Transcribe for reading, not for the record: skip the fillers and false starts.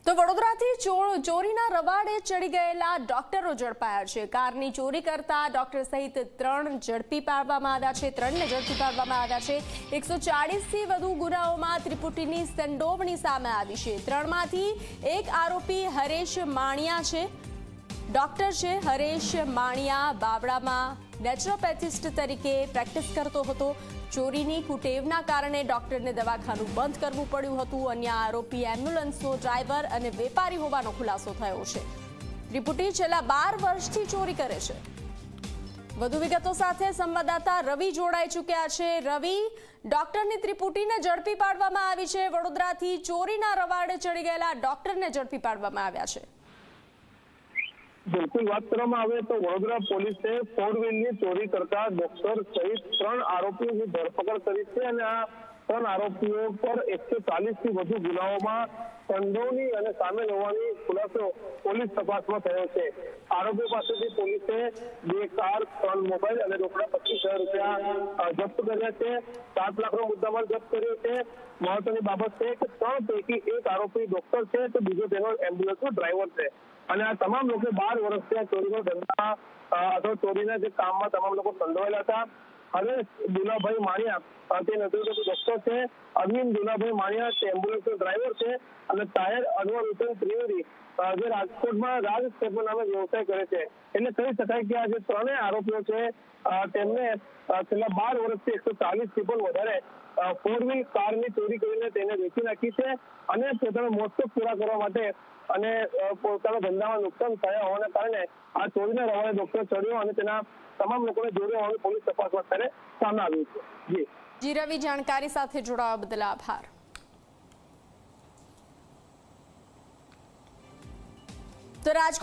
તો વડોદરાથી ચોરીના રવાડે ચડી ગયેલા ડોક્ટરો ઝડપાયા છે। કારની ચોરી કરતા ડોક્ટર સહિત 3 ઝડપી પાડવામાં આવ્યા છે। 3ને ઝડપી પાડવામાં આવ્યા છે। 140થી વધુ ગુનાઓમાં ત્રિપુટીની સંડોવણી સામે આવી છે। 3માંથી એક આરોપી હરેશ માણિયા છે। ડોક્ટર છે હરેશ માણિયા બાવળામાં નેચરોપેથિસ્ટ તરીકે પ્રેક્ટિસ કરતો હતો। ચોરીની કુટેવના કારણે ડોક્ટરને દવાખાનું બંધ કરવું પડ્યું હતું। અન્ય આરોપી એમ્બ્યુલન્સનો ડ્રાઈવર અને વેપારી હોવાનો ખુલાસો થયો છે। ત્રિપુટી છેલ્લા 12 વર્ષથી ચોરી કરે છે। વધુ વિગતો સાથે સંવાદદાતા રવિ જોડાઈ ચૂક્યા છે। રવિ, ડોક્ટરની ત્રિપુટીને ઝડપી પાડવામાં આવી છે। વડોદરાથી ચોરીના રવાડે ચડી ગયેલા ડોક્ટરને ઝડપી પાડવામાં આવ્યા છે। बिल्कुल बात કરવામાં આવે તો વડોદરા પોલીસે 4 વ્હીલની ચોરી કરતા ડોક્ટર સહિત 3 આરોપીઓની ધરપકડ કરી છે અને આ 3 આરોપીઓ પર 140થી વધુ ગુનાઓમાં સંડોવણી અને સામેલ હોવાની ખુલાસો પોલીસ તપાસમાં થયો છે। આરોપીઓ પાસેથી પોલીસે 2 કાર, 3 મોબાઈલ અને રોકડા 25,000 રૂપિયા જપ્ત કર્યા છે। 7 લાખનો મુદ્દામાલ જપ્ત કર્યો છે। મહત્વની બાબત છે કે 3 પૈકી એક આરોપી ડોક્ટર છે તો બીજો તેનો એમ્બ્યુલન્સનો ડ્રાઈવર છે અને આ તમામ લોકો 12 વર્ષથી ચોરીનો ધંધા અથવા ચોરીના જે કામમાં તમામ લોકો સંડોવાયેલા હતા। હરેશ દુલાભાઈ માણિયા તે નેતૃત્વથી ડોક્ટર છે। અરવિંદ દુલાભાઈ માણિયા તે એમ્બ્યુલન્સનો ડ્રાઈવર છે અને તાયર અનવર હુસેન ત્રિવેદી જે રાજકોટમાં રાજ સ્ટેપલ નામે વ્યવસાય કરે છે। એટલે કહી શકાય કે આ જે 3 આરોપીઓ છે તેમને છેલ્લા 12 વર્ષથી 140થી પણ વધારે 4 વ્હીલ કારની ચોરી કરીને તેને વેચી નાખી છે અને પોતાનો મોટો પૂરા કરવા માટે અને પોતાના ધંધામાં નુકસાન થયા હોવાના કારણે આ ચોરીના રવાડે ડોક્ટર ચડ્યો અને તેના તમામ લોકોને જોડ્યો હોવાનું પોલીસ તપાસમાં અત્યારે સામે આવ્યું છે। જી રવિ, જાણકારી સાથે જોડાવા બદલ આભાર। તો રાજકોટ